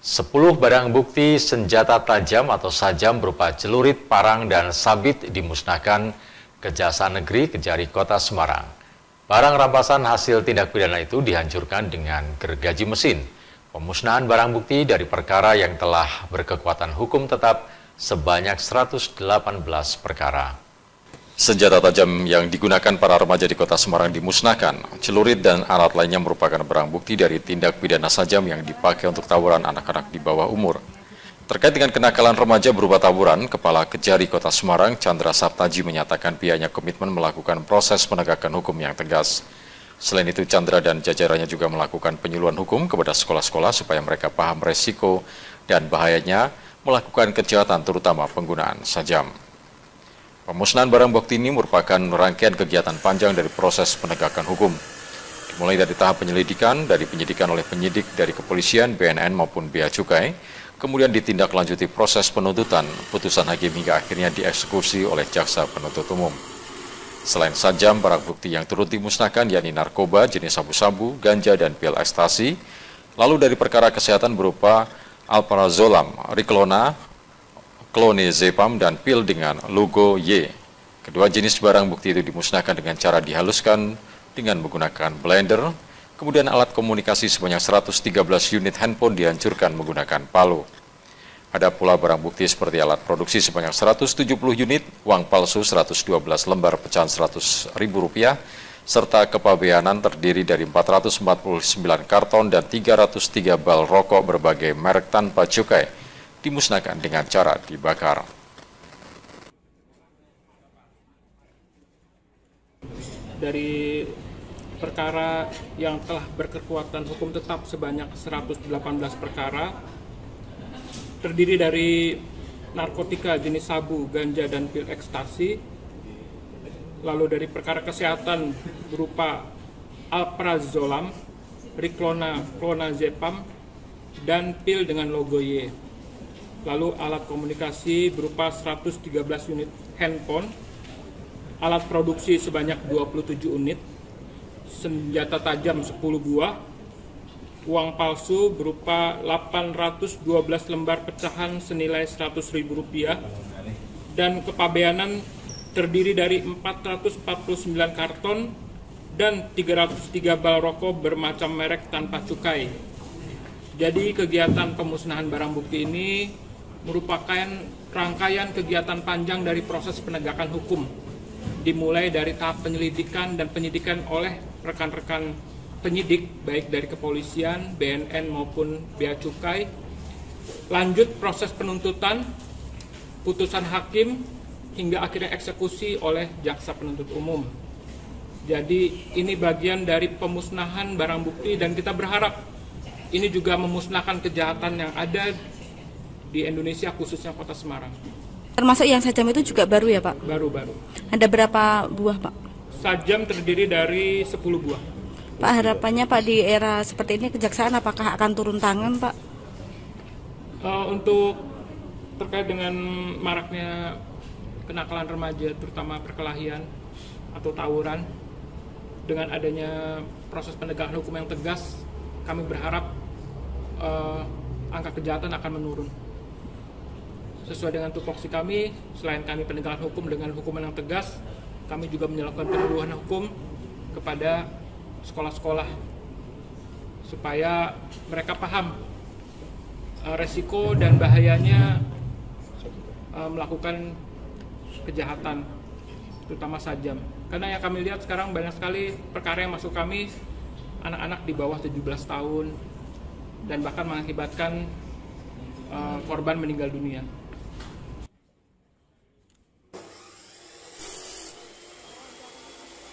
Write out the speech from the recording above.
10 barang bukti senjata tajam atau sajam berupa celurit, parang, dan sabit dimusnahkan Kejaksaan Negeri Kejari Kota Semarang. Barang rampasan hasil tindak pidana itu dihancurkan dengan gergaji mesin. Pemusnahan barang bukti dari perkara yang telah berkekuatan hukum tetap sebanyak 118 perkara. Senjata tajam yang digunakan para remaja di Kota Semarang dimusnahkan. Celurit dan alat lainnya merupakan barang bukti dari tindak pidana sajam yang dipakai untuk tawuran anak-anak di bawah umur. Terkait dengan kenakalan remaja berupa tawuran, Kepala Kejari Kota Semarang, Chandra Saptaji, menyatakan pihaknya komitmen melakukan proses penegakan hukum yang tegas. Selain itu, Chandra dan jajarannya juga melakukan penyuluhan hukum kepada sekolah-sekolah supaya mereka paham resiko dan bahayanya melakukan kejahatan, terutama penggunaan sajam. Pemusnahan barang bukti ini merupakan rangkaian kegiatan panjang dari proses penegakan hukum. Dimulai dari tahap penyelidikan, dari penyidikan oleh penyidik dari kepolisian, BNN maupun Bea Cukai, kemudian ditindaklanjuti proses penuntutan, putusan hakim hingga akhirnya dieksekusi oleh jaksa penuntut umum. Selain sajam, barang bukti yang turut dimusnahkan yakni narkoba jenis sabu-sabu, ganja, dan pil ekstasi. Lalu dari perkara kesehatan berupa alprazolam, riklona, clonazepam, dan pil dengan logo Y. Kedua jenis barang bukti itu dimusnahkan dengan cara dihaluskan dengan menggunakan blender. Kemudian alat komunikasi sebanyak 113 unit handphone dihancurkan menggunakan palu. Ada pula barang bukti seperti alat produksi sebanyak 170 unit, uang palsu 112 lembar pecahan Rp100.000, serta kepabeanan terdiri dari 449 karton dan 303 bal rokok berbagai merek tanpa cukai dimusnahkan dengan cara dibakar. Dari perkara yang telah berkekuatan hukum tetap sebanyak 118 perkara, terdiri dari narkotika jenis sabu, ganja, dan pil ekstasi. Lalu dari perkara kesehatan berupa alprazolam, riklona, clonazepam, dan pil dengan logo Y. Lalu alat komunikasi berupa 113 unit handphone, alat produksi sebanyak 27 unit, senjata tajam 10 buah, uang palsu berupa 812 lembar pecahan senilai Rp100.000, dan kepabeanan terdiri dari 449 karton dan 303 bal rokok bermacam merek tanpa cukai. Jadi kegiatan pemusnahan barang bukti ini merupakan rangkaian kegiatan panjang dari proses penegakan hukum, dimulai dari tahap penyelidikan dan penyidikan oleh rekan-rekan penyidik, baik dari kepolisian, BNN maupun Bea Cukai, lanjut proses penuntutan, putusan hakim, hingga akhirnya eksekusi oleh jaksa penuntut umum. Jadi ini bagian dari pemusnahan barang bukti, dan kita berharap ini juga memusnahkan kejahatan yang ada di Indonesia, khususnya Kota Semarang. Termasuk yang sajam itu juga baru ya Pak? Baru-baru. Ada berapa buah Pak? Sajam terdiri dari 10 buah. Pak, harapannya Pak di era seperti ini kejaksaan apakah akan turun tangan Pak? Untuk terkait dengan maraknya kenakalan remaja, terutama perkelahian atau tawuran, dengan adanya proses penegakan hukum yang tegas, kami berharap angka kejahatan akan menurun. Sesuai dengan tupoksi kami, selain kami penegakan hukum dengan hukuman yang tegas, kami juga melakukan penyuluhan hukum kepada sekolah-sekolah supaya mereka paham resiko dan bahayanya melakukan kejahatan, terutama sajam. Karena yang kami lihat sekarang banyak sekali perkara yang masuk kami anak-anak di bawah 17 tahun dan bahkan mengakibatkan korban meninggal dunia.